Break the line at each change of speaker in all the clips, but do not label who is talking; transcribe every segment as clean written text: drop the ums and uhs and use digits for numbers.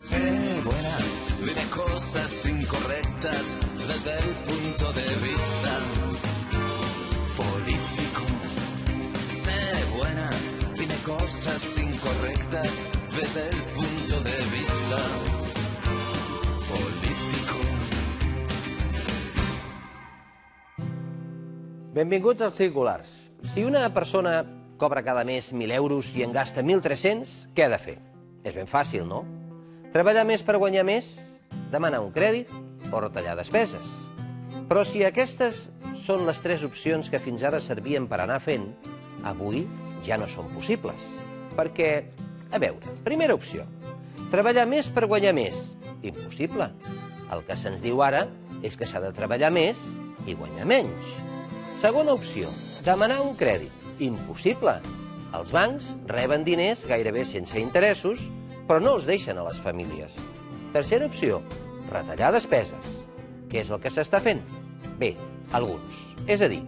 Sé buena, dime cosas incorrectas desde el punto de vista político. Sé buena, dime cosas incorrectas desde el punto de vista político.
Benvinguts als Circulars. Si una persona cobra cada mes 1.000 euros i en gasta 1.300, què ha de fer? És ben fàcil, no? Treballar més per guanyar més, demanar un crèdit o retallar despeses. Però si aquestes són les tres opcions que fins ara servien per anar fent, avui ja no són possibles. Perquè, a veure, primera opció, treballar més per guanyar més. Impossible. El que se'ns diu ara és que s'ha de treballar més i guanyar menys. Segona opció, demanar un crèdit. Impossible. Els bancs reben diners gairebé sense interessos, però no els deixen a les famílies. Tercera opció, retallar despeses. Què és el que s'està fent? Bé, alguns. És a dir,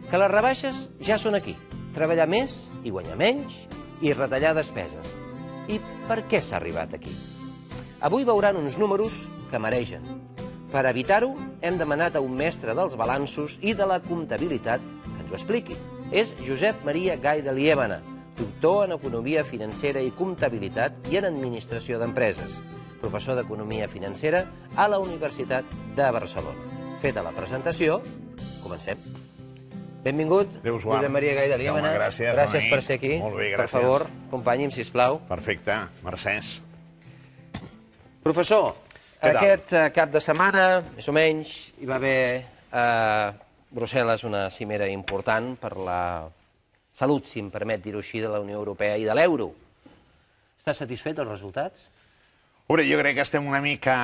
que les rebaixes ja són aquí. Treballar més i guanyar menys i retallar despeses. I per què s'ha arribat aquí? Avui veuran uns números que maregen. Per evitar-ho, hem demanat a un mestre dels balanços i de la comptabilitat que ens ho expliqui. És Josep Maria Gay de Liébana, doctor en Economia Financera i Comptabilitat i en Administració d'Empreses, professor d'Economia Financera a la Universitat de Barcelona. Feta la presentació, comencem. Benvingut, Josep Maria Gay de Liébana. Gràcies per ser aquí.
Molt bé, gràcies.
Per favor, acompanyi'm, sisplau.
Perfecte, mercès.
Professor, aquest cap de setmana, més o menys, hi va haver a Brussel·les una cimera important per la salut, si em permet dir-ho així, de la Unió Europea i de l'euro. Està satisfet dels resultats?
Hombre, jo crec que estem una mica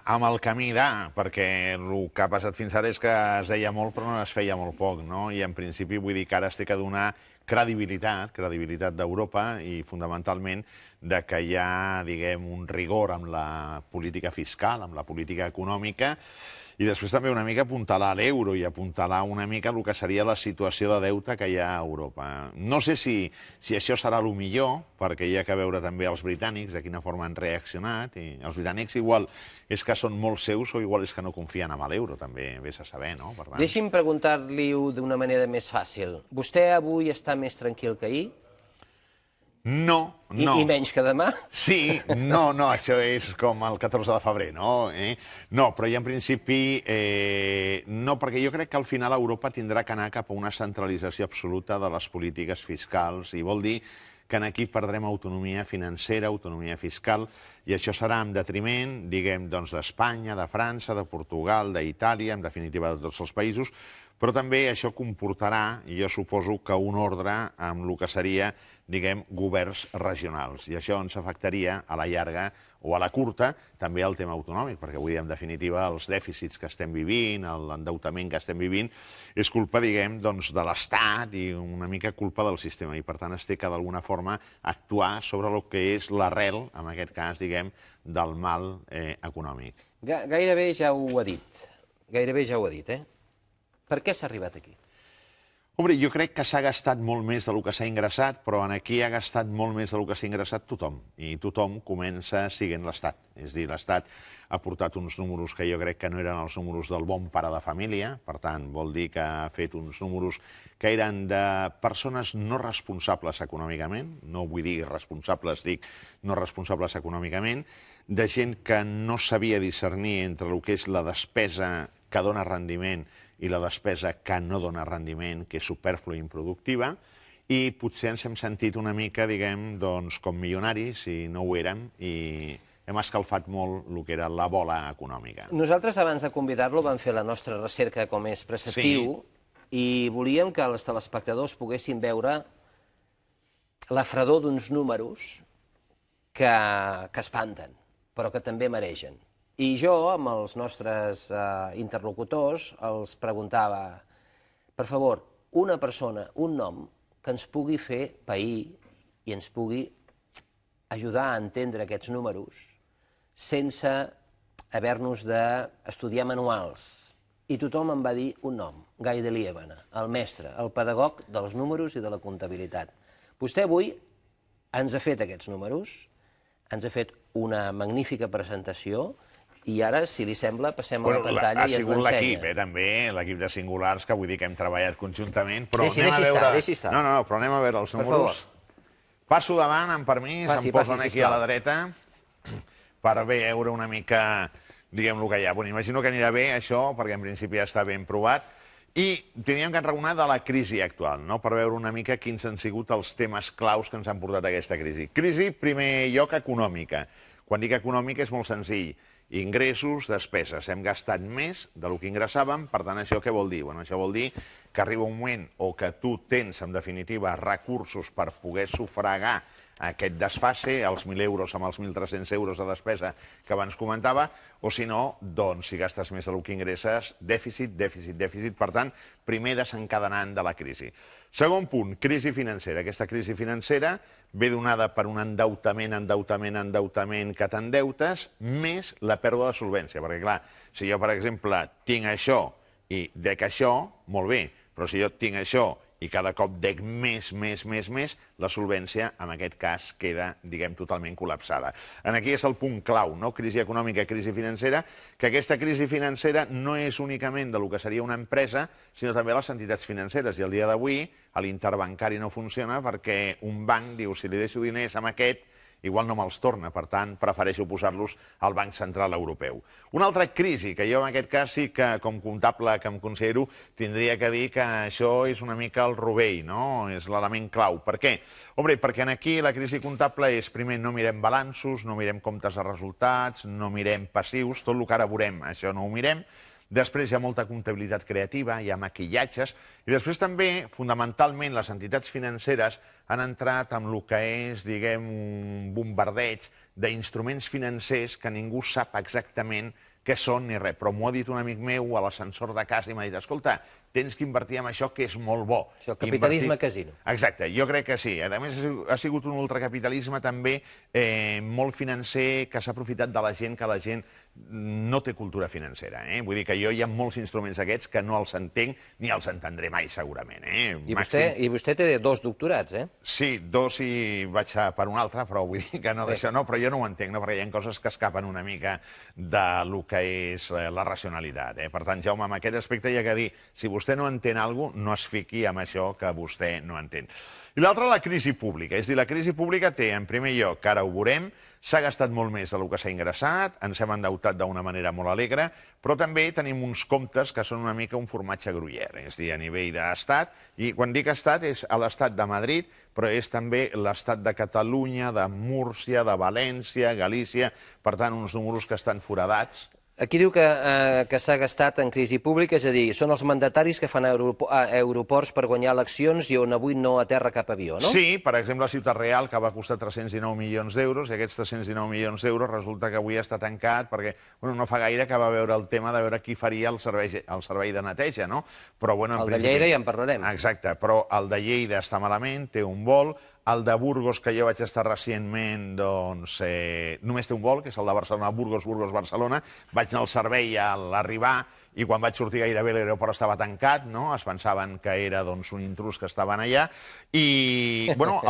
amb el camí perquè el que ha passat fins ara és que es deia molt però no es feia molt poc, no? I en principi vull dir que ara es té que donar credibilitat d'Europa i fonamentalment de que hi ha, diguem, un rigor amb la política fiscal, amb la política econòmica, i després també una mica apuntalar l'euro i apuntalar una mica el que seria la situació de deute que hi ha a Europa. No sé si això serà el millor, perquè hi ha que veure també els britànics de quina forma han reaccionat, i els britànics igual és que són molt seus o igual és que no confien en l'euro, també vés a saber, no? Per tant...
Deixi'm preguntar-li-ho d'una manera més fàcil. Vostè avui està més tranquil que ahir?
No, no.
I menys que demà?
Sí, no, això és com el 14 de febrer, no? No, però ja en principi no, perquè jo crec que al final Europa tindrà que anar cap a una centralització absoluta de les polítiques fiscals i vol dir que aquí perdrem autonomia financera, autonomia fiscal, i això serà en detriment, diguem, doncs, d'Espanya, de França, de Portugal, d'Itàlia, en definitiva de tots els països, però també això comportarà, jo suposo, que un ordre amb el que seria, diguem, governs regionals. I això ens afectaria a la llarga o a la curta també el tema autonòmic, perquè vull dir, en definitiva, els dèficits que estem vivint, l'endeutament que estem vivint, és culpa, diguem, doncs, de l'Estat i una mica culpa del sistema. I, per tant, es té que, d'alguna forma, actuar sobre el que és l'arrel, en aquest cas, diguem, del mal econòmic.
Gairebé ja ho ha dit. Gairebé ja ho ha dit, eh? Per què s'ha arribat aquí?
Hombre, jo crec que s'ha gastat molt més del que s'ha ingressat, però aquí ha gastat molt més del que s'ha ingressat tothom. I tothom comença sent l'Estat. És a dir, l'Estat ha portat uns números que jo crec que no eren els números del bon pare de família, per tant, vol dir que ha fet uns números que eren de persones no responsables econòmicament, no vull dir irresponsables, dic no responsables econòmicament, de gent que no sabia discernir entre el que és la despesa que dona rendiment i la despesa que no dona rendiment, que és supèrflua i improductiva, i potser ens hem sentit una mica, diguem, doncs, com milionaris, i no ho érem, i hem escalfat molt el que era la bola econòmica.
Nosaltres, abans de convidar-lo, vam fer la nostra recerca com és preceptiu, i volíem que els telespectadors poguessin veure la fredor d'uns números que espanten, però que també mereixen. I jo, amb els nostres interlocutors, els preguntava, per favor, una persona, un nom, que ens pugui fer pair i ens pugui ajudar a entendre aquests números sense haver-nos d'estudiar manuals. I tothom em va dir un nom, Gay de Liébana, el mestre, el pedagog dels números i de la comptabilitat. Vostè avui ens ha fet aquests números, ens ha fet una magnífica presentació i ara, si li sembla, passem a la pantalla i es l'ensenya.
Ha sigut l'equip, també, l'equip de Singulars, que vull dir que hem treballat conjuntament, però
deixi estar.
No, però anem a veure els números. Passo davant, amb permís, em posen aquí a la dreta, per veure una mica, diguem, el que hi ha. Bueno, imagino que anirà bé això, perquè en principi ja està ben provat, i teníem que enraonar de la crisi actual, per veure una mica quins han sigut els temes claus que ens han portat a aquesta crisi. Crisi, primer lloc, econòmica. Quan dic econòmica és molt senzill. Ingressos, despeses. Hem gastat més del que ingressàvem, per tant, això què vol dir? Això vol dir que arriba un moment o que tu tens, en definitiva, recursos per poder sufragar aquest desfase, els 1.000 euros amb els 1.300 euros de despesa que abans comentava, o si no, doncs, si gastes més del que ingresses, dèficit, dèficit, dèficit. Per tant, primer desencadenant de la crisi. Segon punt, crisi financera. Aquesta crisi financera ve donada per un endeutament que t'endeutes, més la pèrdua de solvència. Perquè, clar, si jo, per exemple, tinc això i dec això, molt bé, però si jo tinc això i cada cop dec més, la solvència, en aquest cas, queda, diguem, totalment col·lapsada. Aquí és el punt clau, crisi econòmica, crisi financera, que aquesta crisi financera no és únicament del que seria una empresa, sinó també les entitats financeres. I el dia d'avui l'interbancari no funciona perquè un banc diu, si li deixo diners amb aquest, igual no me'ls torna, per tant, prefereixo posar-los al Banc Central Europeu. Una altra crisi, que jo en aquest cas sí que, com comptable que em considero, tindria que dir que això és una mica el rovell, és l'element clau. Per què? Home, perquè aquí la crisi comptable és, primer, no mirem balanços, no mirem comptes de resultats, no mirem passius, tot el que ara veurem, això no ho mirem. Després hi ha molta comptabilitat creativa, hi ha maquillatges, i després també, fonamentalment, les entitats financeres han entrat amb el que és, diguem, un bombardeig d'instruments financers que ningú sap exactament què són ni res. Però m'ho ha dit un amic meu a l'ascensor de casa i m'ha dit, escolta, tens que invertir en això que és molt bo.
Això, el capitalisme casino.
Exacte, jo crec que sí. A més, ha sigut un ultracapitalisme també molt financer que s'ha aprofitat de la gent, que la gent no té cultura financera. Vull dir que jo hi ha molts instruments aquests que no els entenc ni els entendré mai, segurament.
I vostè té 2 doctorats, eh?
Sí, 2 i vaig per un altre, però vull dir que no d'això no, però jo no ho entenc, perquè hi ha coses que escapen una mica del que és la racionalitat. Per tant, Jaume, en aquest aspecte hi ha que dir, si vostè no entén alguna cosa, no es fiqui amb això que vostè no entén. I l'altra, la crisi pública. És a dir, la crisi pública té, en primer lloc, que ara ho veurem, s'ha gastat molt més del que s'ha ingressat, ens hem endeutat d'una manera molt alegre, però també tenim uns comptes que són una mica un formatge gruyère, és a dir, a nivell d'estat, i quan dic estat és a l'estat de Madrid, però és també l'estat de Catalunya, de Múrcia, de València, Galícia, per tant, uns números que estan foradats.
Aquí diu que s'ha gastat en crisi pública, és a dir, són els mandataris que fan aeroports per guanyar eleccions i on avui no aterra cap avió, no?
Sí, per exemple, a Ciutat Real, que va costar 319 milions d'euros, i aquests 319 milions d'euros resulta que avui està tancat perquè no fa gaire que va veure el tema de veure qui faria el servei de neteja, no?
El de Lleida ja en parlarem.
Exacte, però el de Lleida està malament, té un vol. El de Burgos, que jo vaig estar recentment, doncs només té un vol, que és el de Barcelona, Burgos-Barcelona. Vaig anar al servei a l'arribar i quan vaig sortir gairebé l'aeroport estava tancat, no? Es pensaven que era un intrus que estaven allà. I, bueno,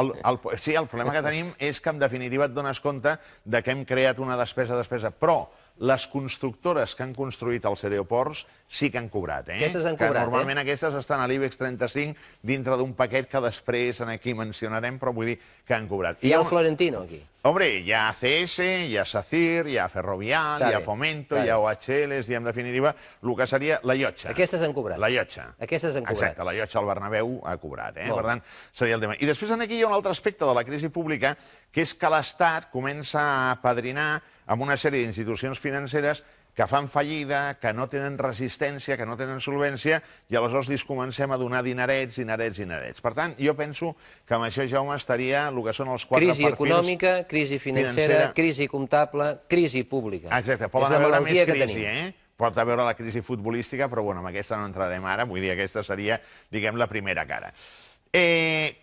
sí, el problema que tenim és que, en definitiva, et dones compte de que hem creat una despesa, però les constructores que han construït els aeroports sí que han cobrat.
Aquestes han cobrat,
normalment aquestes estan a l'IBEX 35 dintre d'un paquet que després aquí mencionarem, però vull dir que han cobrat.
Hi ha el Florentino, aquí.
Hombre, hi ha ACS, hi ha SACIR, hi ha Ferrovial, hi ha Fomento, hi ha OHL, i en definitiva el que seria la llotja.
Aquestes han cobrat.
La llotja.
Aquestes han cobrat.
Exacte, la llotja al Bernabéu ha cobrat. Per tant, seria el tema. I després aquí hi ha un altre aspecte de la crisi pública, que és que l'Estat comença a apadrinar amb una sèrie d'institucions financeres que fan fallida, que no tenen resistència, que no tenen solvència, i aleshores els comencem a donar dinerets. Per tant, jo penso que amb això, Jaume, estaria el que són els 4 perfils...
Crisi econòmica, crisi financera, crisi comptable, crisi pública.
Exacte, poden haver més crisi, Pot haver la crisi futbolística, però bueno, amb aquesta no entrarem ara, vull dir, aquesta seria, diguem, la primera cara.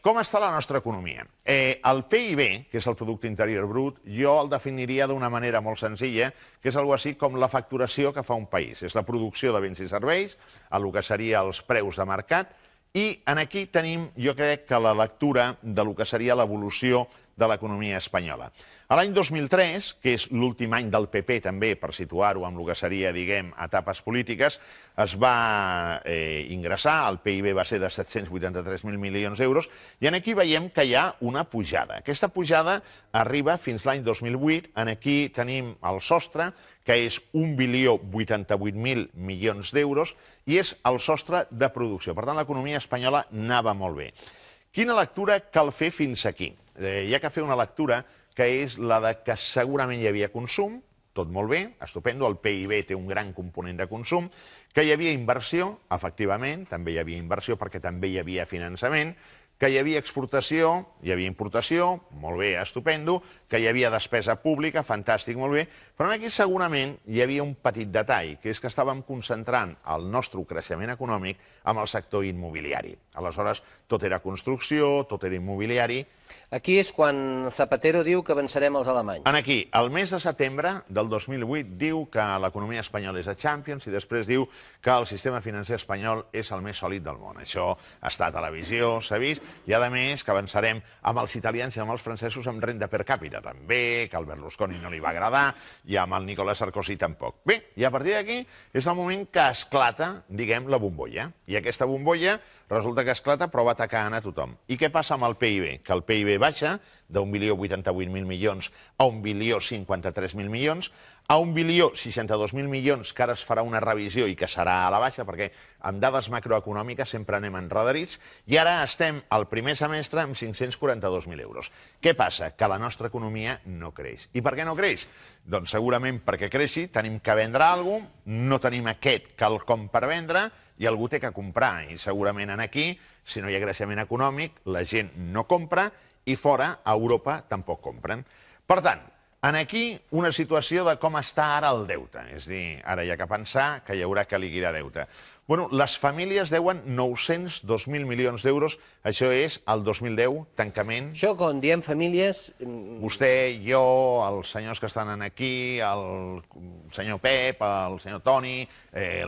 Com està la nostra economia? El PIB, que és el Producte Interior Brut, jo el definiria d'una manera molt senzilla, que és algo així com la facturació que fa un país. És la producció de béns i serveis, el que seria els preus de mercat, i aquí tenim, jo crec, que la lectura del que seria l'evolució de l'economia espanyola. A l'any 2003, que és l'últim any del PP també, per situar-ho amb el que seria, diguem, etapes polítiques, es va ingressar, el PIB va ser de 783.000 milions d'euros, i aquí veiem que hi ha una pujada. Aquesta pujada arriba fins l'any 2008, aquí tenim el sostre, que és 1.088.000 milions d'euros, i és el sostre de producció. Per tant, l'economia espanyola anava molt bé. Quina lectura cal fer fins aquí? Hi ha que fer una lectura que és la de que segurament hi havia consum, tot molt bé, estupendo, el PIB té un gran component de consum, que hi havia inversió, efectivament, també hi havia inversió perquè també hi havia finançament, que hi havia exportació, hi havia importació, molt bé, estupendo, que hi havia despesa pública, fantàstic, molt bé, però aquí segurament hi havia un petit detall, que és que estàvem concentrant el nostre creixement econòmic amb el sector immobiliari. Aleshores, tot era construcció, tot era immobiliari.
Aquí és quan Zapatero diu que vencerem els alemanys.
Aquí, el mes de setembre del 2008, diu que l'economia espanyola és a Champions i després diu que el sistema financer espanyol és el més sòlid del món. Això està a televisió, s'ha vist, i a més que avançarem amb els italians i amb els francesos amb renda per càpita també, que al Berlusconi no li va agradar, i amb el Nicolas Sarkozy tampoc. Bé, i a partir d'aquí és el moment que esclata, diguem, la bombolla. I aquesta bombolla resulta que esclata però va atacant a tothom. I què passa amb el PIB? Que el PIB baixa d'1.088.000 milions a 1.053.000 milions, a 1.062.000 milions, que ara es farà una revisió i que serà a la baixa, perquè amb dades macroeconòmiques sempre anem enredarits, i ara estem al primer semestre amb 542.000 euros. Què passa? Que la nostra economia no creix. I per què no creix? Doncs segurament perquè creixi tenim que vendre alguna cosa, no tenim aquest quelcom per vendre, i algú té que comprar, i segurament aquí, si no hi ha creixement econòmic, la gent no compra, i fora, a Europa, tampoc compren. Per tant, aquí una situació de com està ara el deute. És a dir, ara hi ha que pensar que hi haurà que liquidar deute. Bueno, les famílies deuen 902.000 milions d'euros, això és el 2010, tancament.
Això, quan diem famílies...
Vostè, jo, els senyors que estan aquí, el senyor Pep, el senyor Toni,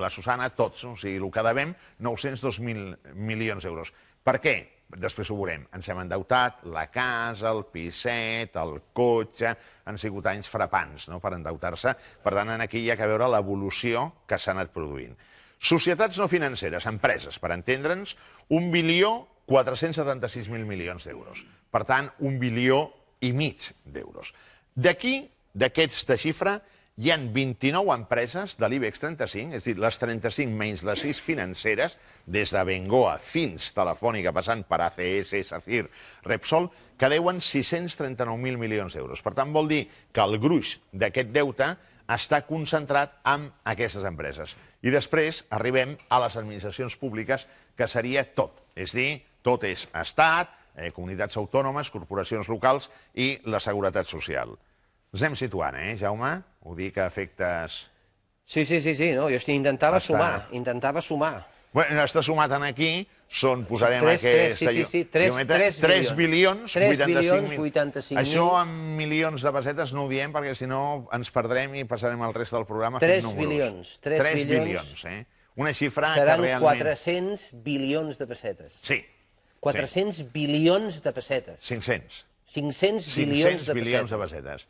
la Susana, tots, o sigui, el que devem, 902.000 milions d'euros. Per què? Després ho veurem. Ens hem endeutat, la casa, el piset, el cotxe... Han sigut anys frapants per endeutar-se. Per tant, aquí hi ha que veure l'evolució que s'ha anat produint. Societats no financeres, empreses, per entendre'ns, 1.476.000 milions d'euros. Per tant, 1,5 bilions d'euros. D'aquí, d'aquesta xifra, hi ha 29 empreses de l'IBEX 35, és a dir, les 35 menys les 6 financeres, des de Bengoa fins Telefònica, passant per ACS, SACIR, Repsol, que deuen 639.000 milions d'euros. Per tant, vol dir que el gruix d'aquest deute està concentrat en aquestes empreses. I després arribem a les administracions públiques, que seria tot. És a dir, tot és Estat, comunitats autònomes, corporacions locals i la seguretat social. Ens anem situant, Jaume? Ho dic a efectes...
Sí, no, jo intentava sumar.
Bueno, està sumat aquí, posarem aquesta...
3
bilions,
85.000.
Això en milions de pessetes no ho diem, perquè si no ens perdrem i passarem el rest del programa fent números.
3 bilions.
Una xifra que
realment... Seran 400
realment...
bilions de pessetes.
Sí.
400 bilions de pessetes.
500.
500 bilions de pessetes.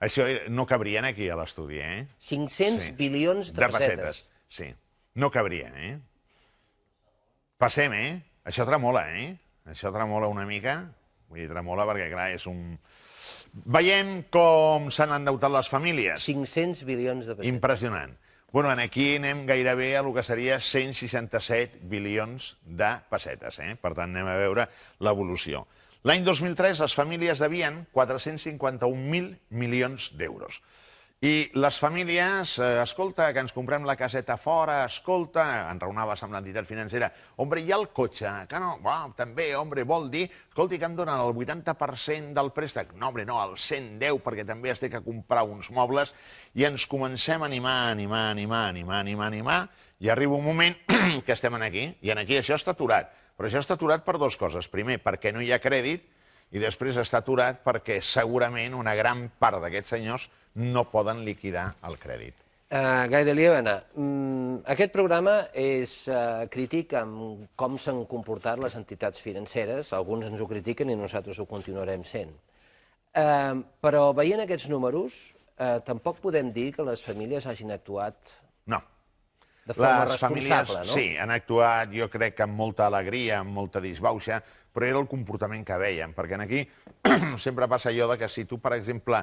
Això no cabrien aquí a l'estudi,
500 bilions de pessetes.
Sí, no cabrien, Passem, Això tremola, Això tremola una mica. Vull dir, tremola perquè, clar, és un... Veiem com s'han endeutat les famílies.
500 bilions de pessetes.
Impressionant. Bueno, aquí anem gairebé a lo que seria 167 bilions de pessetes, Per tant, anem a veure l'evolució. L'any 2003 les famílies devien 451.000 milions d'euros. I les famílies, escolta, que ens comprem la caseta fora, escolta, enraonaves amb l'entitat financera, hombre, hi ha el cotxe, que no, també, hombre, vol dir, escolti, que em donen el 80% del préstec, no, hombre, no, el 110, perquè també es té que comprar uns mobles, i ens comencem a animar, i arriba un moment que estem aquí, i aquí això està aturat. Però això està aturat per dues coses. Primer, perquè no hi ha crèdit, i després està aturat perquè segurament una gran part d'aquests senyors no poden liquidar el crèdit.
Gai de Liébana, aquest programa és crític amb com s'han comportat les entitats financeres. Alguns ens ho critiquen i nosaltres ho continuarem sent. Però veient aquests números, tampoc podem dir que les famílies hagin actuat
No.
de forma
Les famílies,
responsable, no?
sí, han actuat, jo crec que amb molta alegria, amb molta disbauxa, però era el comportament que veiem, perquè aquí sempre passa allò que si tu, per exemple,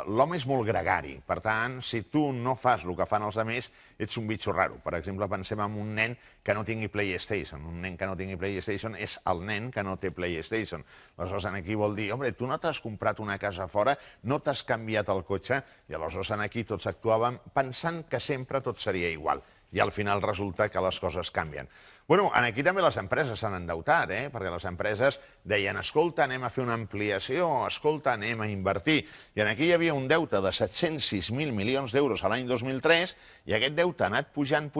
l'home és molt gregari, per tant, si tu no fas el que fan els altres, ets un bitxo raro. Per exemple, pensem en un nen que no tingui PlayStation. Un nen que no tingui PlayStation és el nen que no té PlayStation. Aleshores, aquí vol dir, home, tu no t'has comprat una casa fora, no t'has canviat el cotxe, i aleshores aquí tots actuàvem pensant que sempre tot seria igual. I al final resulta que les coses canvien. Bueno, aquí també les empreses s'han endeutat, perquè les empreses deien, escolta, anem a fer una ampliació, escolta, anem a invertir. I aquí hi havia un deute de 706.000 milions d'euros a l'any 2003 i aquest deute ha anat pujant,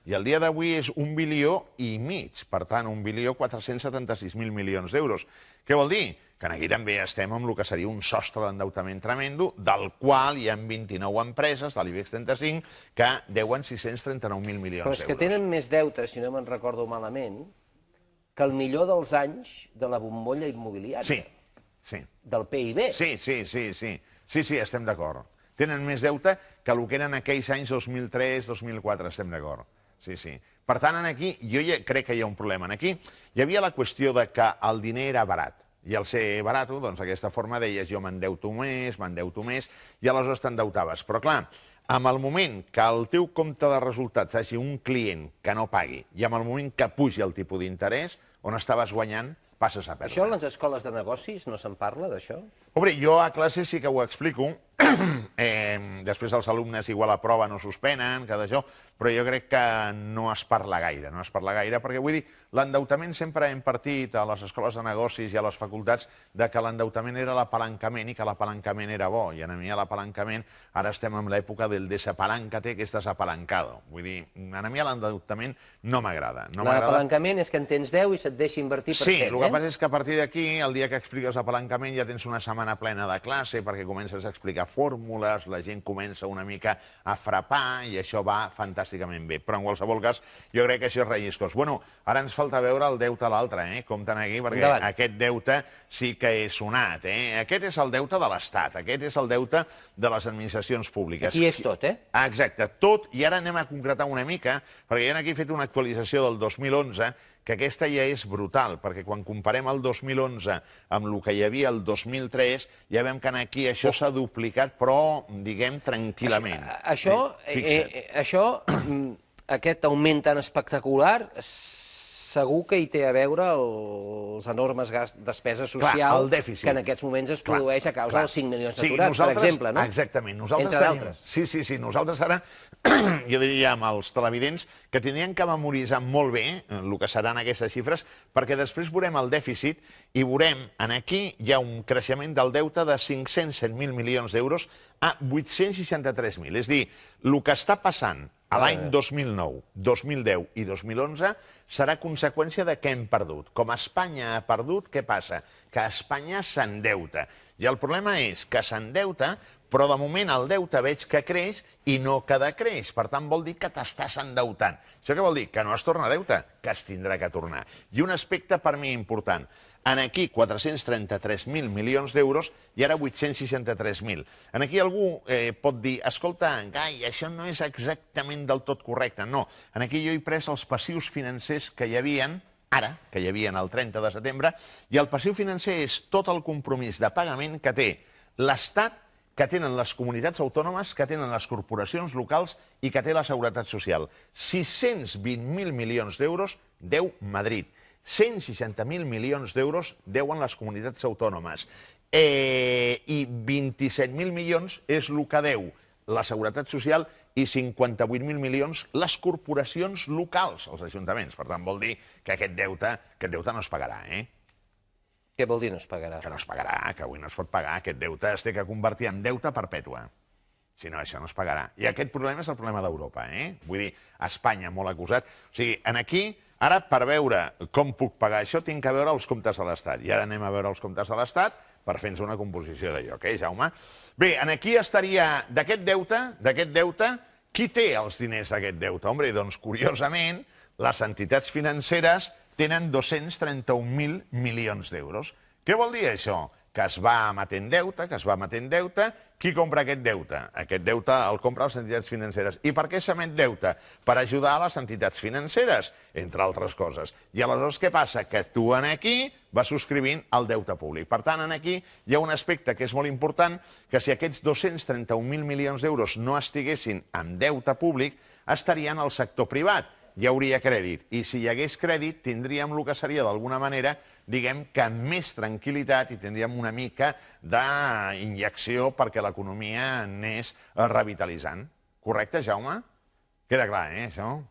i el dia d'avui és 1,5 bilió. Per tant, 1,476.000 milions d'euros. Què vol dir? Que aquí també estem amb el que seria un sostre d'endeutament tremendo, del qual hi ha 29 empreses de l'IBEX 35 que deuen 639.000 milions d'euros.
Però és que tenen més deute, si no me'n recordo malament, que el millor dels anys de la bombolla immobiliària.
Sí.
Del PIB.
Sí, estem d'acord. Tenen més deute que el que eren aquells anys 2003, 2004, estem d'acord. Sí. Per tant, aquí jo crec que hi ha un problema. Aquí hi havia la qüestió de que el diner era barat. I al ser barat, doncs d'aquesta forma deies jo m'endeuto més, i aleshores t'endeutaves. Però clar, en el moment que el teu compte de resultats hagi un client que no pagui i en el moment que pugi el tipus d'interès, on estaves guanyant, passes a perdre.
Això a les escoles de negocis no se'n parla, d'això?
Home, jo a classe sí que ho explico. Després els alumnes igual aproven o suspenen, que d'això, però jo crec que no es parla gaire, perquè vull dir, l'endeutament sempre hem partit a les escoles de negocis i a les facultats de que l'endeutament era l'apalancament i que l'apalancament era bo, i a mi l'apalancament, ara estem en l'època del desapaláncate, que estàs apalancado. Vull dir, a mi l'endeutament no m'agrada.
L'apalancament és que en tens 10 i se't deixa invertir per 100,
Sí, el que passa és que a partir d'aquí, el dia que expliques l'apalancament ja tens una setmana plena de classe perquè comences a explicar fórmules, la gent comença una mica a frapar i això va fantàsticament bé. Però en qualsevol cas, jo crec que això és relliscós. Bueno, ara ens falta veure el deute a l'altre, compten aquí, perquè aquest deute sí que és sonat. Aquest és el deute de l'Estat, aquest és el deute de les administracions públiques.
Aquí és tot,
Exacte, tot, i ara anem a concretar una mica, perquè jo aquí he fet una actualització del 2011, que aquesta ja és brutal, perquè quan comparem el 2011 amb el que hi havia el 2003, ja veiem que aquí això s'ha duplicat, però, diguem, tranquil·lament.
Aquest augment tan espectacular, segur que hi té a veure els enormes despeses socials que en aquests moments es produeix a causa dels 5 milions d'aturats, per exemple, no?
Exactament.
Entre d'altres.
Sí. Nosaltres ara, jo diria amb els televidents, que tindrien que memoritzar molt bé el que seran aquestes xifres, perquè després veurem el dèficit i veurem, aquí hi ha un creixement del deute de 507.000 milions d'euros a 863.000. És a dir, el que està passant a l'any 2009, 2010 i 2011 serà conseqüència de què hem perdut. Com Espanya ha perdut, què passa? Que Espanya s'endeuta. I el problema és que s'endeuta, però de moment el deute veig que creix i no que decreix. Per tant, vol dir que t'estàs endeutant. Això què vol dir? Que no es torna a deute, que es tindrà que tornar. I un aspecte per mi important. Aquí 433.000 milions d'euros i ara 863.000. Aquí algú pot dir, escolta, Gai, això no és exactament del tot correcte. No, aquí jo he pres els passius financers que hi havia ara, que hi havia el 30 de setembre, i el passiu financer és tot el compromís de pagament que té l'Estat, que tenen les comunitats autònomes, que tenen les corporacions locals i que té la Seguretat Social. 620.000 milions d'euros deu Madrid. 160.000 milions d'euros deuen les comunitats autònomes. I 27.000 milions és el que deu la Seguretat Social i 58.000 milions les corporacions locals, els ajuntaments. Per tant, vol dir que aquest deute no es pagarà,
Què vol dir no es pagarà?
Que no es pagarà, que avui no es pot pagar. Aquest deute es té que convertir en deute perpètua. Si no, això no es pagarà. I aquest problema és el problema d'Europa, Vull dir, Espanya, molt acusat. O sigui, aquí, ara, per veure com puc pagar això, tinc que veure els comptes de l'Estat. I ara anem a veure els comptes de l'Estat per fer-nos una composició d'allò, Jaume? Bé, aquí estaria d'aquest deute, qui té els diners d'aquest deute? Home, doncs, curiosament, les entitats financeres tenen 231.000 milions d'euros. Què vol dir això? que es va emetent deute, qui compra aquest deute? Aquest deute el compra les entitats financeres. I per què s'emet deute? Per ajudar a les entitats financeres, entre altres coses. I aleshores què passa? Que tu aquí vas subscrivint el deute públic. Per tant, aquí hi ha un aspecte que és molt important, que si aquests 231.000 milions d'euros no estiguessin en deute públic, estarien al sector privat. Hi hauria crèdit. I si hi hagués crèdit, tindríem el que seria, d'alguna manera, diguem que més tranquil·litat i tindríem una mica d'injecció perquè l'economia anés revitalitzant. Correcte, Jaume? Queda clar, això?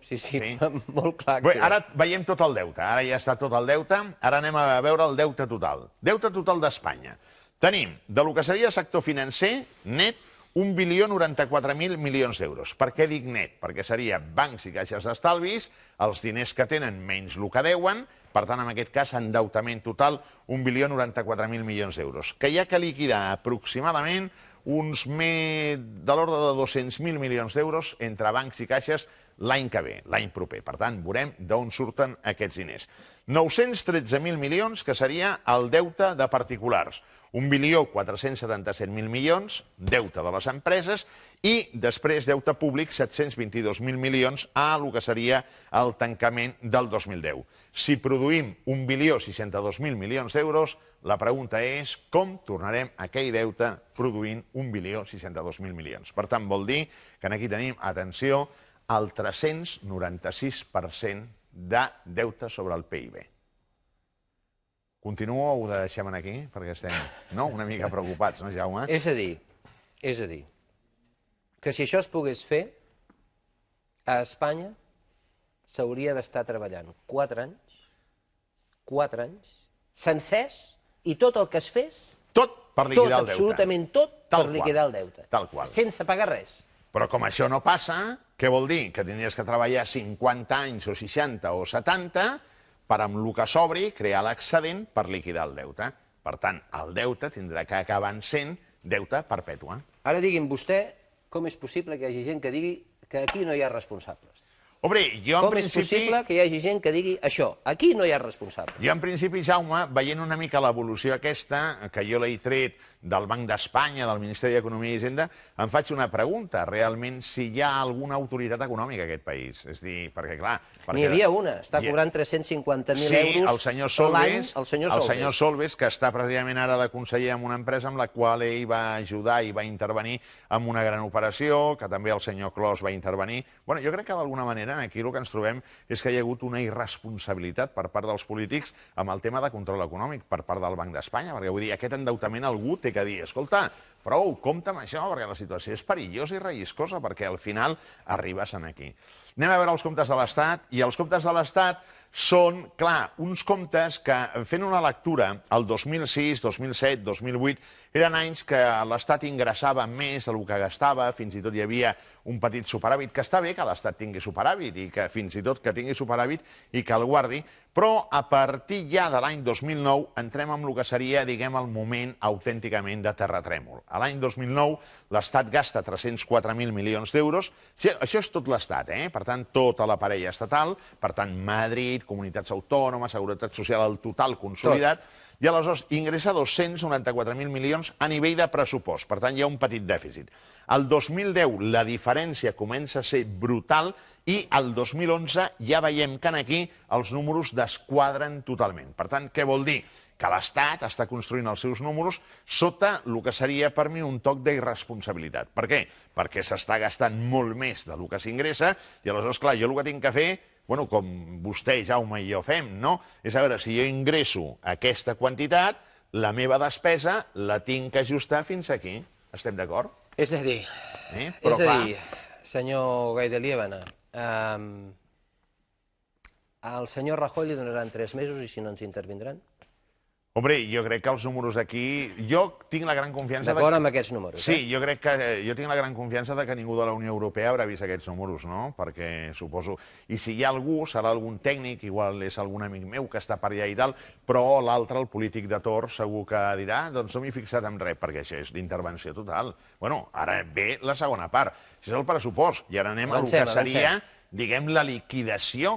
Sí, molt clar.
Bé, ara veiem tot el deute. Ara ja està tot el deute. Ara anem a veure el deute total. Deute total d'Espanya. Tenim, del que seria sector financer, net, 1.094.000 milions d'euros. Per què dic net? Perquè seria bancs i caixes d'estalvis, els diners que tenen menys el que deuen, per tant, en aquest cas, endeutament total, 1.094.000 milions d'euros. Que hi ha que liquidar aproximadament uns de l'ordre de 200.000 milions d'euros entre bancs i caixes l'any que ve, l'any proper. Per tant, veurem d'on surten aquests diners. 913.000 milions, que seria el deute de particulars. 1.477.000 milions, deute de les empreses, i després deute públic, 722.000 milions a el que seria el tancament del 2010. Si produïm 1.062.000 milions d'euros, la pregunta és com tornarem aquell deute produint 1.062.000 milions. Per tant, vol dir que aquí tenim, atenció, el 396% de deute sobre el PIB. Continuo o ho deixem aquí? Perquè estem una mica preocupats, no, Jaume?
És a dir, que si això es pogués fer, a Espanya s'hauria d'estar treballant 4 anys, sencers, i tot el que es fes...
Tot per liquidar el deute.
Absolutament tot per liquidar el deute.
Tal qual.
Sense pagar res.
Però com això no passa, què vol dir? Que tindries que treballar 50 anys o 60 o 70 per, amb el que sobri, crear l'excedent per liquidar el deute. Per tant, el deute tindrà que acabar sent deute perpètua.
Ara digui'm vostè com és possible que hi hagi gent que digui que aquí no hi ha responsables.
Home, jo en
principi... Com és possible que hi hagi gent que digui això, aquí no hi ha responsables?
Jo en principi, Jaume, veient una mica l'evolució aquesta, que jo l'he tret del Banc d'Espanya, del Ministeri d'Economia i Hisenda, em faig una pregunta, realment, si hi ha alguna autoritat econòmica a aquest país. És a dir, perquè clar...
N'hi havia una, està cobrant 350.000 euros l'any, el senyor
Solbes, que està precisament ara de conseller en una empresa amb la qual ell va ajudar i va intervenir en una gran operació, que també el senyor Clos va intervenir. Bueno, jo crec que d'alguna manera aquí el que ens trobem és que hi ha hagut una irresponsabilitat per part dels polítics amb el tema de control econòmic per part del Banc d'Espanya, perquè vull dir, aquest endeutament algú té que dir, escolta, prou, compta amb això, perquè la situació és perillosa i relliscosa, perquè al final arribes aquí. Anem a veure els comptes de l'Estat, i els comptes de l'Estat són, clar, uns comptes que, fent una lectura, el 2006, 2007, 2008, eren anys que l'Estat ingressava més del que gastava, fins i tot hi havia un petit superàvit, que està bé que l'Estat tingui superàvit, i que fins i tot que tingui superàvit i que el guardi, però a partir ja de l'any 2009 entrem en el que seria, diguem, el moment autènticament de terratrèmol. A l'any 2009 l'Estat gasta 304.000 milions d'euros, això és tot l'Estat, per tant, tota la parella estatal, per tant, Madrid, comunitats autònomes, seguretat social, el total consolidat, i aleshores ingressa 294.000 milions a nivell de pressupost. Per tant, hi ha un petit dèficit. El 2010 la diferència comença a ser brutal i el 2011 ja veiem que aquí els números desquadren totalment. Per tant, què vol dir? Que l'Estat està construint els seus números sota el que seria per mi un toc d'irresponsabilitat. Per què? Perquè s'està gastant molt més del que s'ingressa i aleshores, clar, jo el que tinc que fer, com vostè, Jaume i jo fem, és a veure si jo ingresso aquesta quantitat, la meva despesa la tinc que ajustar fins aquí. Estem d'acord?
És a dir, senyor Gai de Liébana, al senyor Rajoy li donaran 3 mesos i si no ens intervindran?
Home, jo crec que els números aquí... Jo tinc la gran confiança...
D'acord amb aquests números,
Sí, jo crec que... Jo tinc la gran confiança que ningú de la Unió Europea haurà vist aquests números, no? Perquè suposo... I si hi ha algú, serà algun tècnic, igual és algun amic meu que està per allà i tal, però l'altre, el polític de torn, segur que dirà doncs no m'he fixat en res, perquè això és d'intervenció total. Bueno, ara ve la segona part. Això és el pressupost. I ara anem al que seria... diguem, la liquidació.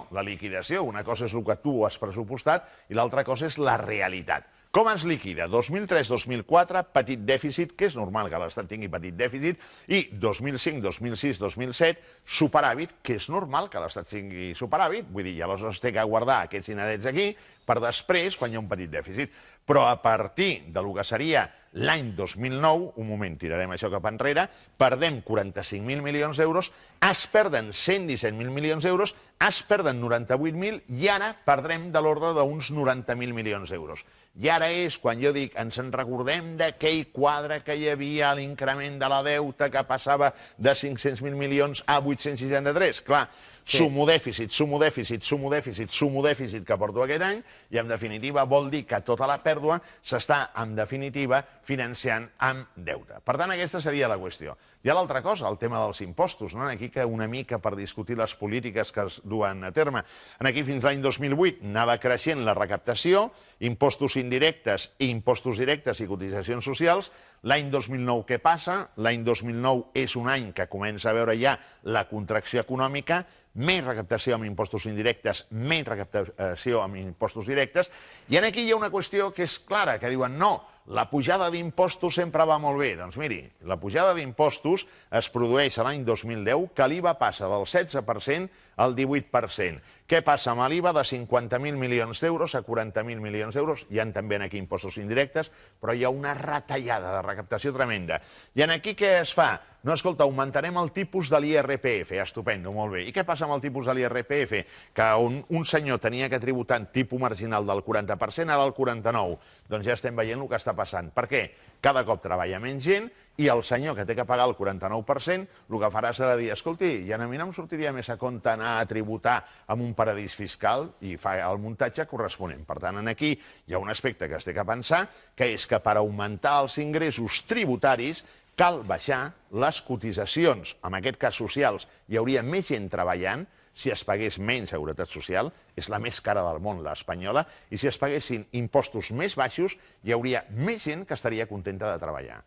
Una cosa és el que tu has pressupostat i l'altra cosa és la realitat. Com es liquida? 2003-2004, petit dèficit, que és normal que l'Estat tingui petit dèficit, i 2005, 2006, 2007, superàvit, que és normal que l'Estat tingui superàvit, vull dir, aleshores té que guardar aquests dinerets aquí per després, quan hi ha un petit dèficit. Però a partir de lo que seria l'any 2009, un moment, tirarem això cap enrere, perdem 45.000 milions d'euros, es perden 117.000 milions d'euros, es perden 98.000 i ara perdrem de l'ordre d'uns 90.000 milions d'euros. I ara és quan jo dic, ens en recordem d'aquell quadre que hi havia a l'increment de la deuta que passava de 500.000 milions a 863. Clar, sumo dèficit, sumo dèficit, sumo dèficit, sumo dèficit que porto aquest any i, en definitiva, vol dir que tota la pèrdua s'està, en definitiva, financiant amb deute. Per tant, aquesta seria la qüestió. Hi ha l'altra cosa, el tema dels impostos, no? Aquí que una mica per discutir les polítiques que es duen a terme. Aquí fins l'any 2008 anava creixent la recaptació, impostos indirectes i impostos directes i cotitzacions socials. L'any 2009 què passa? L'any 2009 és un any que comença a veure ja la contracció econòmica, més recaptació amb impostos indirectes, menys recaptació amb impostos directes, i aquí hi ha una qüestió que és clara, que diuen no, la pujada d'impostos sempre va molt bé. Doncs miri, la pujada d'impostos es produeix a l'any 2010, que l'IVA passa del 16% al 18%. Què passa amb l'IVA? De 50.000 milions d'euros a 40.000 milions d'euros. Hi ha també aquí impostos indirectes, però hi ha una retallada de recaptació tremenda. I aquí què es fa? No, escolta, augmentarem el tipus de l'IRPF. Estupendo, molt bé. I què passa amb el tipus de l'IRPF? Que un senyor tenia que tributar en tipus marginal del 40%, ara el 49%. Doncs ja estem veient el que està passant. Per què? Cada cop treballa menys gent i el senyor que té que pagar el 49%, el que farà serà dir, escolti, i a mi no em sortiria més a compte anar a tributar en un paradís fiscal, i fa el muntatge corresponent. Per tant, aquí hi ha un aspecte que es té que pensar, que és que per augmentar els ingressos tributaris cal baixar les cotitzacions, en aquest cas socials. Hi hauria més gent treballant si es pagués menys seguretat social, és la més cara del món, l'espanyola, i si es paguessin impostos més baixos, hi hauria més gent que estaria contenta de treballar.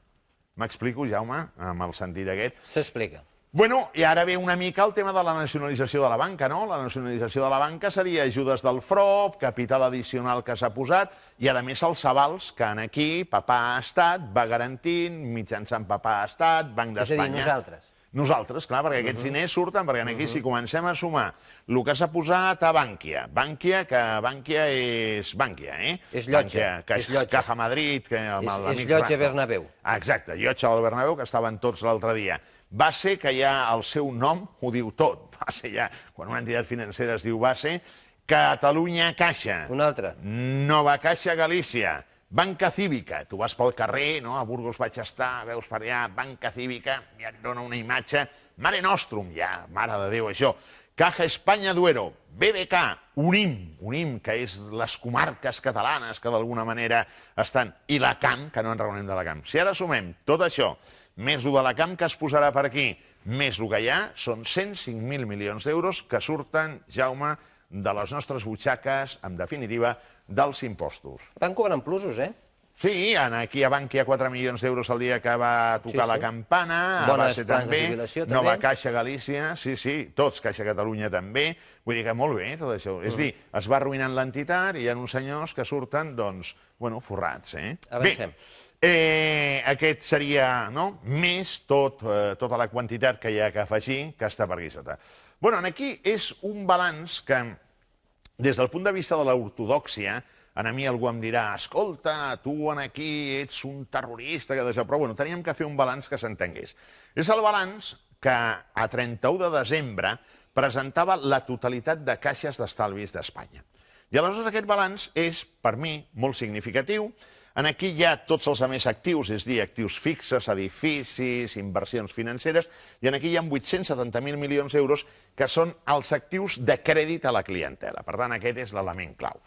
M'explico, Jaume, amb el sentit aquest?
S'explica.
Bueno, i ara ve una mica el tema de la nacionalització de la banca, no? La nacionalització de la banca seria ajudes del FROB, capital addicional que s'ha posat, i a més els avals que aquí Papà Estat va garantint, mitjançant Papà Estat, Banc d'Espanya...
És a dir, nosaltres.
Nosaltres, clar, perquè aquests diners surten, perquè aquí si comencem a sumar el que s'ha posat a Bànquia, que Bànquia és Bànquia,
És llotja.
Caja Madrid...
És llotja Bernabéu.
Exacte, llotja del Bernabéu, que estaven tots l'altre dia. Va ser que ja el seu nom ho diu tot. Va ser ja, quan una entitat financera es diu Base, Catalunya Caixa.
Una altra.
Nova Caixa Galícia. Banca Cívica, tu vas pel carrer, no? A Burgos vaig estar, veus per allà, Banca Cívica, ja et dona una imatge, Mare Nostrum, ja, mare de Déu, això, Caja España Duero, BBK, UNIM, que és les comarques catalanes que d'alguna manera estan, i la CAM, que no en raonem de la CAM. Si ara sumem tot això, més el de la CAM que es posarà per aquí, més el que hi ha, són 105.000 milions d'euros que surten, Jaume, de les nostres butxaques, en definitiva, dels impostos.
Van cobrant plusos,
Sí, aquí a Bànquia 4 milions d'euros el dia que va tocar la campana, a Base també, Nova Caixa Galícia, sí, tots, Caixa Catalunya també, vull dir que molt bé tot això. És a dir, es va arruïnant l'entitat i hi ha uns senyors que surten, doncs, bueno, forrats,
Avancem.
Bé, aquest seria, no?, més tota la quantitat que hi ha que afegir, que està per aquí sota. Bueno, aquí és un balanç que, des del punt de vista de l'ortodòxia, a mi algú em dirà, escolta, tu aquí ets un terrorista, però bueno, teníem que fer un balanç que s'entengués. És el balanç que a 31 de desembre presentava la totalitat de caixes d'estalvis d'Espanya. I aleshores aquest balanç és, per mi, molt significatiu. Aquí hi ha tots els més actius, és a dir, actius fixes, edificis, inversions financeres, i aquí hi ha 870.000 milions d'euros que són els actius de crèdit a la clientela. Per tant, aquest és l'element clau.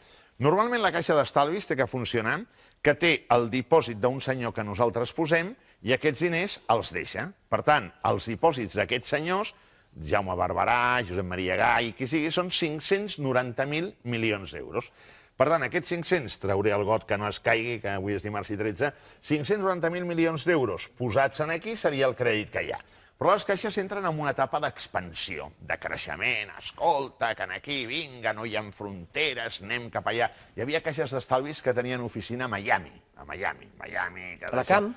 Normalment la caixa d'estalvis té que funcionar, que té el dipòsit d'un senyor que nosaltres posem i aquests diners els deixa. Per tant, els dipòsits d'aquests senyors, Jaume Barberà, Josep Maria Gai, qui sigui, són 590.000 milions d'euros. Per tant, aquests 500, trauré el got que no es caigui, que avui és dimarts i 13, 590.000 milions d'euros posats aquí seria el crèdit que hi ha. Però les caixes entren en una etapa d'expansió, de creixement. Escolta, que aquí, vinga, no hi ha fronteres, anem cap allà. Hi havia caixes d'estalvis que tenien oficina a Miami. A Miami.
A la Camp?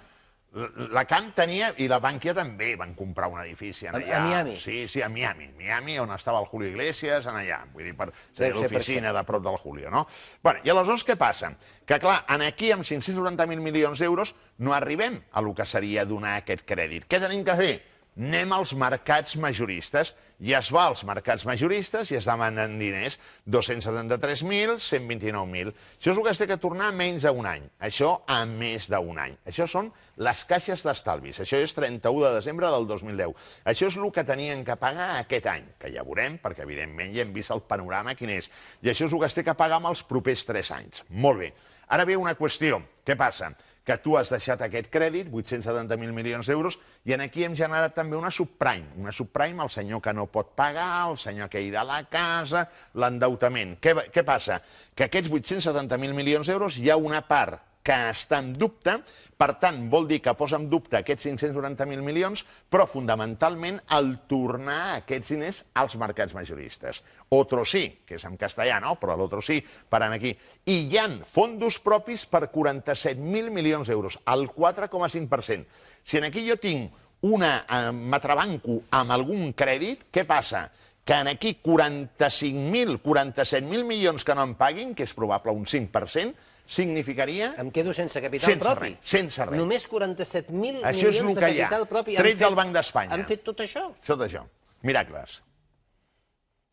La Camp tenia, i la Bankia també van comprar un edifici allà.
A Miami?
Sí, a Miami. Miami, on estava el Julio Iglesias, allà. Vull dir, per l'oficina de prop del Julio, no? Bueno, i aleshores què passa? Que, clar, aquí, amb 590.000 milions d'euros, no arribem a lo que seria donar aquest crèdit. Què tenim que fer? Anem als mercats majoristes, i es va als mercats majoristes i es demanen diners, 273.000, 129.000. Això és el que es té que tornar a menys d'un any, això a més d'un any. Això són les caixes d'estalvis, això és 31 de desembre del 2010. Això és el que tenien que pagar aquest any, que ja veurem, perquè evidentment ja hem vist el panorama quin és, i això és el que es té que pagar amb els propers 3 anys. Molt bé. Ara ve una qüestió. Què passa? Que tu has deixat aquest crèdit, 870.000 milions d'euros, i aquí hem generat també una subprime. Una subprime, el senyor que no pot pagar, el senyor que hi ha de la casa, l'endeutament. Què passa? Que aquests 870.000 milions d'euros hi ha una part que està en dubte, per tant, vol dir que posa en dubte aquests 590.000 milions, però fonamentalment el tornar aquests diners als mercats majoristes. Otro sí, que és en castellà, no? Però l'otro sí, per aquí. I hi ha fondos propis per 47.000 milions d'euros, el 4,5%. Si aquí jo tinc m'atrabanco amb algun crèdit, què passa? Que aquí 47.000 milions que no em paguin, que és probable un 5%, significaria...
Em quedo sense capital propi.
Sense res.
Només 47.000 milions de capital propi.
Tret del Banc d'Espanya.
Han fet tot això?
Tot això. Miracles.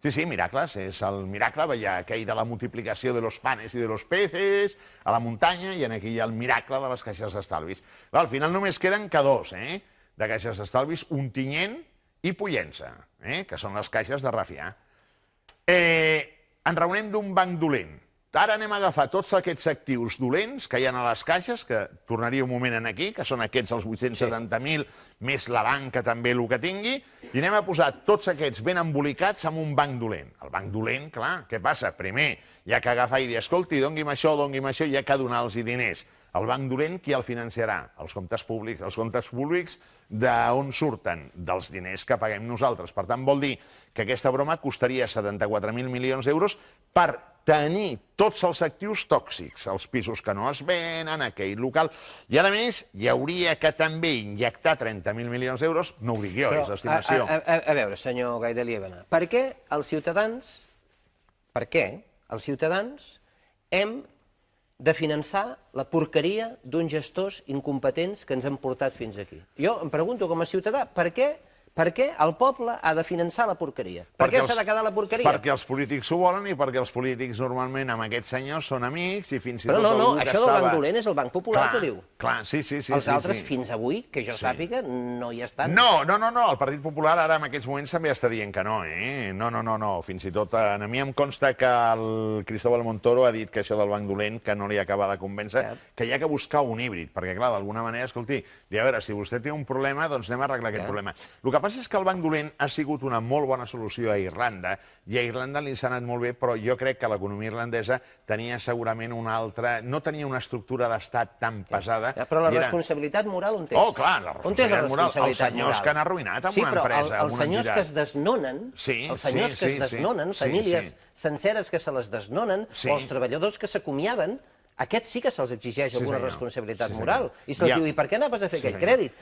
Sí, miracles. És el miracle, veia aquell de la multiplicació de los panes i de los peces a la muntanya, i aquí hi ha el miracle de les caixes d'estalvis. Al final només queden que dos, de caixes d'estalvis, Ontinyent i Pollença, que són les caixes de refiar. Ens reunem d'un banc dolent. Ara anem a agafar tots aquests actius dolents que hi ha a les caixes, que tornaria un moment aquí, que són aquests els 870.000, més la banca també el que tingui, i anem a posar tots aquests ben embolicats en un banc dolent. El banc dolent, clar, què passa? Primer, hi ha que agafar i dir, escolti, dongui'm això, hi ha que donar-los diners. El banc dolent, qui el financiarà? Els comptes públics. Els comptes públics d'on surten? Dels diners que paguem nosaltres. Per tant, vol dir que aquesta broma costaria 74.000 milions d'euros per tenir tots els actius tòxics, els pisos que no es venen, aquell local. I, a més, hi hauria que també injectar 30.000 milions d'euros, no ho dic jo, és l'estimació.
A veure, senyor Gaidelievana, per què els ciutadans hem de finançar la porqueria d'uns gestors incompetents que ens han portat fins aquí? Jo em pregunto com a ciutadà, per què el poble ha de finançar la porqueria? Per què s'ha de quedar la porqueria?
Perquè els polítics ho volen i perquè els polítics normalment amb aquests senyors són amics i fins i tot...
Però no, això del Banc Dolent és el Banc Popular que diu.
Clar, sí.
Els altres, fins avui, que jo sàpiga, no hi estan.
No, el Partit Popular ara en aquests moments també està dient que no, No, fins i tot a mi em consta que el Cristóbal Montoro ha dit que això del Banc Dolent que no li acaba de convèncer, que hi ha que buscar un híbrid, perquè clar, d'alguna manera, escolti, a veure, si vostè té un problema, doncs anem a arreglar aquest problema. El que passa és que el Banc Dolent ha sigut una molt bona solució a Irlanda, i a Irlanda li s'ha anat molt bé, però jo crec que l'economia irlandesa tenia segurament una altra... no tenia una estructura d'estat tan pesada.
Però la responsabilitat moral on és?
Oh, clar, la responsabilitat moral. Els senyors que han arruïnat amb una empresa, amb una entitat. Sí, però els senyors que es desnonen, famílies senceres que se les desnonen, o els treballadors que s'acomiaden, aquests sí que se'ls exigeix alguna responsabilitat moral. I se'ls diu, i per què anaves a fer aquell crèdit?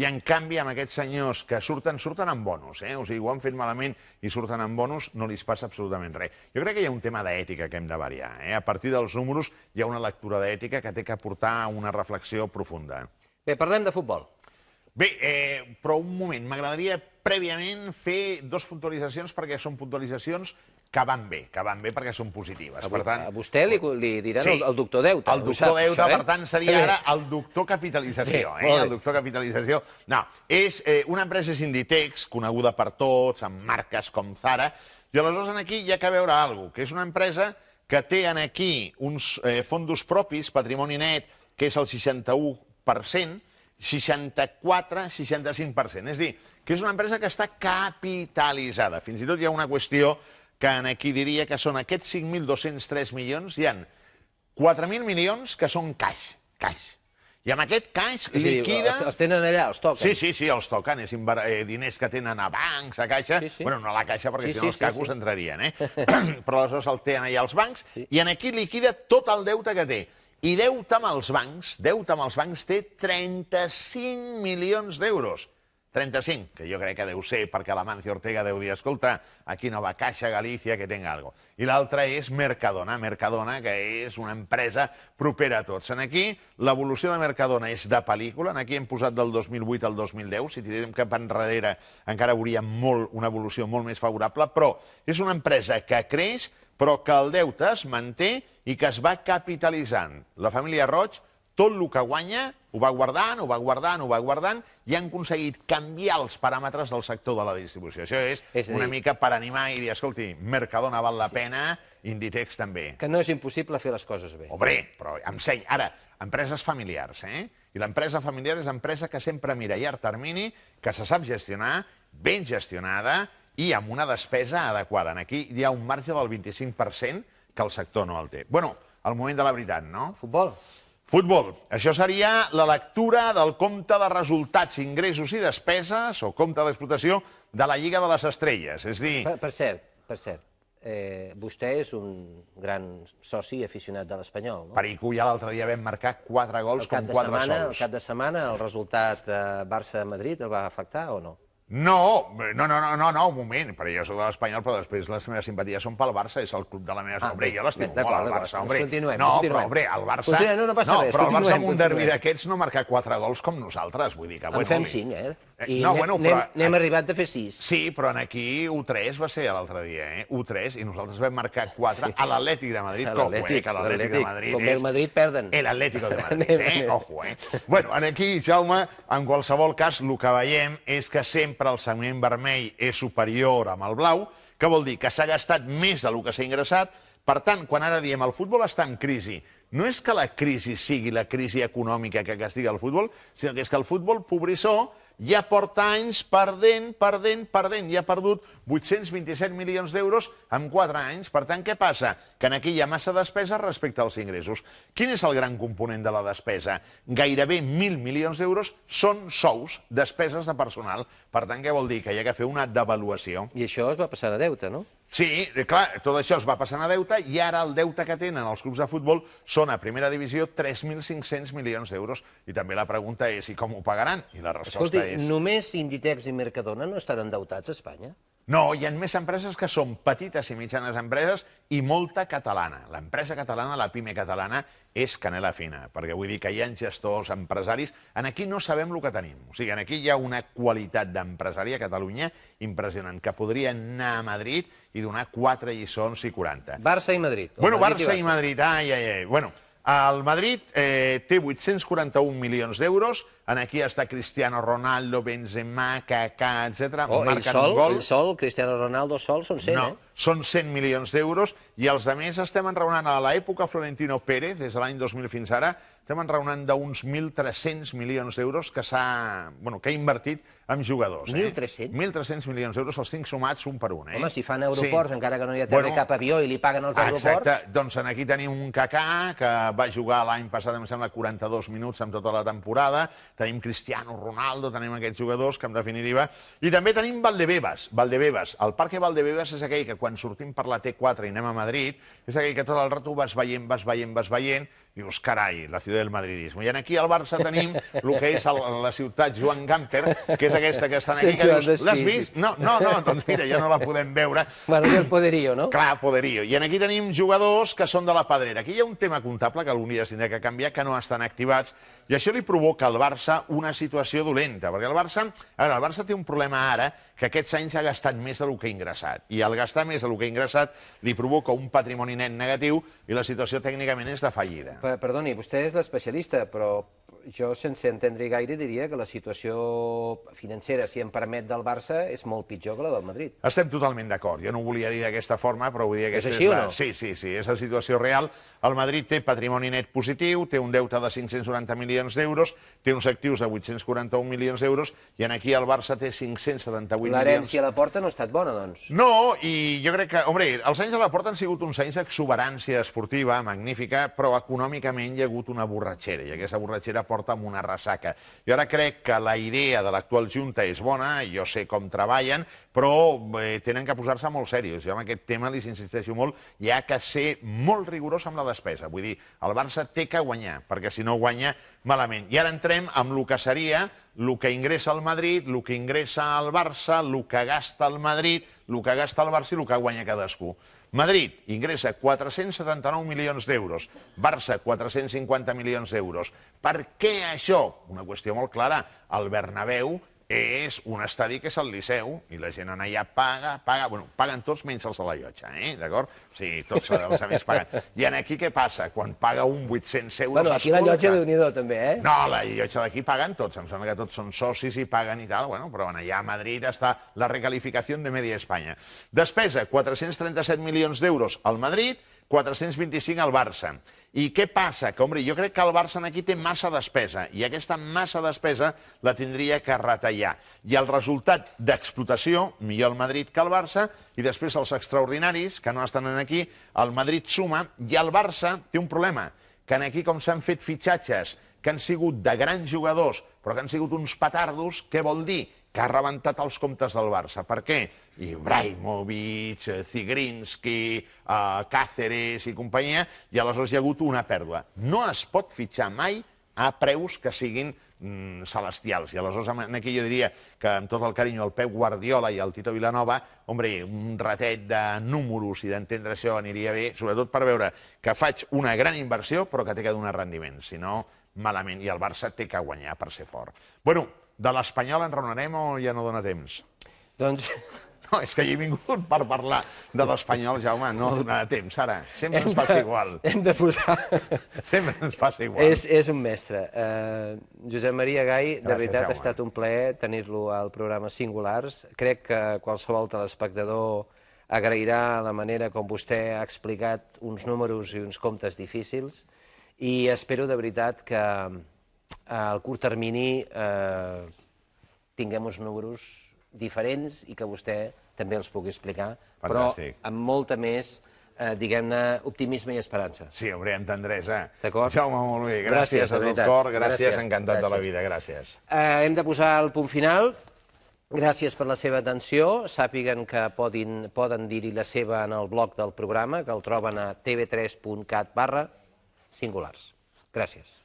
I en canvi, amb aquests senyors que surten amb bonus, o sigui, ho han fet malament i surten amb bonus, no li passa absolutament res. Jo crec que hi ha un tema d'ètica que hem de variar. A partir dels números hi ha una lectura d'ètica que té que portar una reflexió profunda.
Bé, parlem de futbol.
Bé, però un moment, m'agradaria prèviament fer dues puntualitzacions perquè són puntualitzacions que van bé perquè són positives.
A vostè li diran el doctor Deuta.
El doctor Deuta, per tant, seria ara el doctor capitalització. El doctor capitalització. No, és una empresa Inditex, coneguda per tots, amb marques com Zara, i aleshores aquí hi ha que veure alguna cosa, que és una empresa que té aquí uns fondos propis, patrimoni net, que és el 61%, 64-65%. És a dir, que és una empresa que està capitalitzada. Fins i tot hi ha una qüestió que aquí diria que són aquests 5.203 milions, hi ha 4.000 milions que són caix. I amb aquest caix liquida...
Els tenen allà, els toquen.
Sí, els toquen. És diners que tenen a bancs, a caixa... Bueno, no a la caixa, perquè si no els cacos entrarien, però aleshores el tenen allà als bancs, i aquí liquida tot el deute que té. I deute amb els bancs té 35 milions d'euros. 35, que jo crec que deu ser perquè l'Amancio Ortega deu dir, escolta, aquí no va Caixa Galícia, que tenga algo. I l'altra és Mercadona, que és una empresa propera a tots. Aquí l'evolució de Mercadona és de pel·lícula, aquí hem posat del 2008 al 2010, si tirem cap enrere encara hauríem una evolució molt més favorable, però és una empresa que creix, però que el deute es manté i que es va capitalitzant. La família Roig, tot el que guanya, ho va guardant, i han aconseguit canviar els paràmetres del sector de la distribució. Això és una mica per animar i dir, escolti, Mercadona val la pena, Inditex també.
Que no és impossible fer les coses bé.
Hombre, però amb seny. Ara, empreses familiars, I l'empresa familiar és empresa que sempre mira a llarg termini, que se sap gestionar, ben gestionada i amb una despesa adequada. Aquí hi ha un marge del 25% que el sector no el té. Bueno, el moment de la veritat, no? Futbol. Això seria la lectura del compte de resultats, ingressos i despeses, o compte d'explotació, de la Lliga de les Estrelles. És dir...
Per cert, vostè és un gran soci i aficionat de l'Espanyol, no?
Perico, ja l'altre dia vam marcar 4 gols com 4 sols.
El cap de setmana el resultat Barça-Madrid el va afectar o no?
No, un moment, perquè jo soc de l'Espanyol, però després les meves simpaties són pel Barça, és el club de la meva... Hombre, jo l'estimo molt, el Barça, hombre. No, però, hombre, el Barça...
No passa res,
però el Barça amb un derbi d'aquests no marca 4 gols com nosaltres, vull dir que...
En fem 5, I n'hem arribat a fer 6.
Sí, però aquí 1-3 va ser l'altre dia, 1-3, i nosaltres vam marcar 4 a l'Atlètic de Madrid. Que l'Atlètic de Madrid és...
Com el Madrid perden.
L'Atlético de Madrid, ojo, Bueno, aquí, Jaume, en qualsevol cas, el que veiem és que sempre el segment vermell és superior amb el blau, que vol dir que s'ha gastat més del que s'ha ingressat. Per tant, quan ara diem el futbol està en crisi, no és que la crisi sigui la crisi econòmica que castiga el futbol, sinó que és que el futbol pobrissó ja porta anys perdent, i ha perdut 827 milions d'euros en 4 anys. Per tant, què passa? Que aquí hi ha massa despesa respecte als ingressos. Quin és el gran component de la despesa? Gairebé 1.000 milions d'euros són sous, despeses de personal. Per tant, què vol dir? Que hi ha que fer una devaluació.
I això es va passar a deute, no?
Sí, clar, tot això es va passant a deute i ara el deute que tenen els clubs de futbol són a primera divisió 3.500 milions d'euros. I també la pregunta és, i com ho pagaran? I la resposta és...
Només Inditex i Mercadona no estan endeutats a Espanya?
No, hi ha més empreses que són petites i mitjanes empreses i molta catalana. L'empresa catalana, la pime catalana, és canela fina, perquè vull dir que hi ha gestors, empresaris... Aquí no sabem el que tenim. O sigui, aquí hi ha una qualitat d'empresari a Catalunya impressionant, que podria anar a Madrid i donar 4 lliçons i 40.
Barça i Madrid.
Bueno, Barça i Madrid, Bueno, el Madrid té 841 milions d'euros, aquí està Cristiano Ronaldo, Benzema, Kaká, etc.
Ell sol, Cristiano Ronaldo sol, són 100,
No, són 100 milions d'euros, i els altres estem enraonant a l'època Florentino Pérez, des de l'any 2000 fins ara, estem enraonant d'uns 1.300 milions d'euros que ha invertit en jugadors.
1.300?
1.300 milions d'euros, els tinc sumats un per un.
Home, si fan aeroports, encara que no hi ha cap avió i li paguen els aeroports...
Exacte, doncs aquí tenim un Kaká, que va jugar l'any passat, em sembla, 42 minuts en tota la temporada, tenim Cristiano Ronaldo, tenim aquests jugadors que, en definitiva... I també tenim Valdebebas. El Parque Valdebebas és aquell que quan sortim per la T4 i anem a Madrid, és aquell que tot el rato vas veient, dius, carai, la ciutat del madridisme. I aquí al Barça tenim el que és la ciutat Joan Gamper, que és aquesta que estan aquí, que dius, l'has vist? No, doncs mira, ja no la podem veure.
Bueno, i el poderío, no?
Clar, poderío. I aquí tenim jugadors que són de la Pedrera. Aquí hi ha un tema comptable que algun dia s'hindrà que canviar, que no estan activats, i això li provoca al Barça una situació dolenta, perquè el Barça té un problema ara, que aquests anys ha gastat més del que ha ingressat, i al gastar més del que ha ingressat li provoca un patrimoni net negatiu i la situació tècnicament és de fallida.
Perdoni, vostè és l'especialista, però jo, sense entendre gaire, diria que la situació financera, si em permet, del Barça és molt pitjor que la del Madrid.
Estem totalment d'acord. Jo no ho volia dir d'aquesta forma, però vull dir que...
És així o no?
Sí, és la situació real. El Madrid té patrimoni net positiu, té un deute de 590 milions d'euros, té uns actius de 841 milions d'euros, i aquí el Barça té 578 milions.
L'herència a la porta no ha estat bona, doncs.
No, i jo crec que... Hombre, els anys a la porta han sigut uns anys d'exuberància esportiva magnífica, però econòmicament hi ha hagut una borratxera, i aquesta borratxera porta amb una ressaca. Jo ara crec que la idea de l'actual Junta és bona, jo sé com treballen, però tenen que posar-se molt serios. Jo amb aquest tema li insisteixo molt, hi ha que ser molt rigorós amb la despesa. Vull dir, el Barça té que guanyar, perquè si no guanya, malament. I ara entrem amb el que seria el que ingressa el Madrid, el que ingressa el Barça, el que gasta el Madrid, el que gasta el Barça i el que guanya cadascú. Madrid ingressa 479 milions d'euros, Barça 450 milions d'euros. Per què això? Una qüestió molt clara. El Bernabéu és un estadi que és el Liceu, i la gent allà paga, bueno, paguen tots menys els de la llotja, d'acord? O sigui, tots els amics paguen. I aquí què passa? Quan paga un 800 euros...
Bueno, aquí la llotja Déu-n'hi-do també, eh?
No, la llotja d'aquí paguen tots, em sembla que tots són socis i paguen i tal, bueno, però allà a Madrid està la recalificació de Media Espanya. Despesa, 437 milions d'euros al Madrid, 425 al Barça. I què passa? Que, home, jo crec que el Barça aquí té massa despesa, i aquesta massa despesa la tindria que retallar. I el resultat d'explotació, millor el Madrid que el Barça, i després els extraordinaris, que no estan aquí, el Madrid suma, i el Barça té un problema, que aquí com s'han fet fitxatges que han sigut de grans jugadors, però que han sigut uns petardos, què vol dir? Que ha rebentat els comptes del Barça. Per què? Ibrahimovic, Zigrinski, Cáceres i companyia, i aleshores hi ha hagut una pèrdua. No es pot fitxar mai a preus que siguin celestials. I aleshores aquí jo diria que amb tot el carinyo al Pep Guardiola i al Tito Vilanova, home, un ratet de números i d'entendre això aniria bé, sobretot per veure que faig una gran inversió però que té que donar rendiment, si no, malament. I el Barça té que guanyar per ser fort. Bueno, de l'Espanyol enraonarem o ja no dona temps?
Doncs...
No, és que hi he vingut per parlar de l'Espanyol, Jaume, no donarà temps, ara. Sempre ens passa igual.
Hem de posar...
Sempre ens passa igual.
És un mestre. Josep Maria Gai, de veritat ha estat un plaer tenir-lo al programa Singulars. Crec que qualsevol telespectador agrairà la manera com vostè ha explicat uns números i uns comptes difícils, i espero de veritat que al curt termini tinguem uns números diferents i que vostè també els pugui explicar, però amb molta més, diguem-ne, optimisme i esperança.
Sí, home, entendresa.
D'acord?
Jaume, molt bé. Gràcies a tot cor, gràcies, encantat de la vida, gràcies.
Hem de posar el punt final. Gràcies per la seva atenció. Sàpiguen que poden dir-hi la seva en el blog del programa, que el troben a tv3.cat/singulars. Gràcies.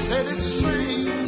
Said it's strange.